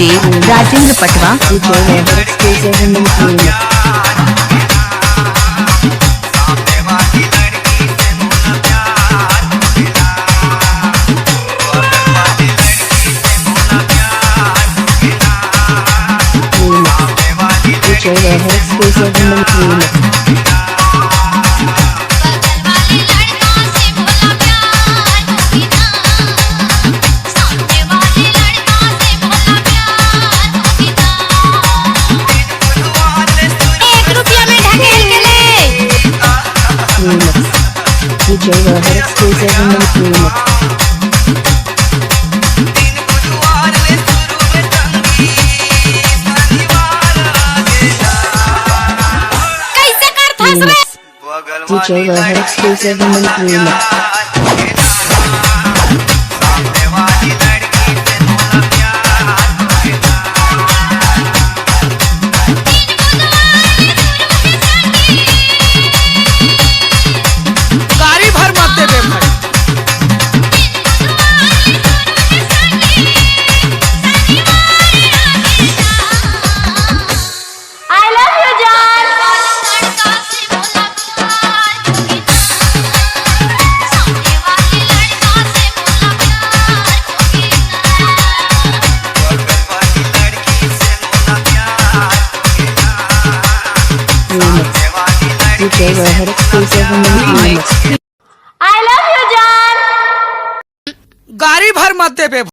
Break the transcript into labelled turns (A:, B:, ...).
A: DJ Rajendra पटवा। DJ Rohit exclusive in the remix. DJ Rohit exclusive in the remix. DJ Rohit exclusive in the remix.
B: I love you, John.
C: गाड़ी भर मत दे बे।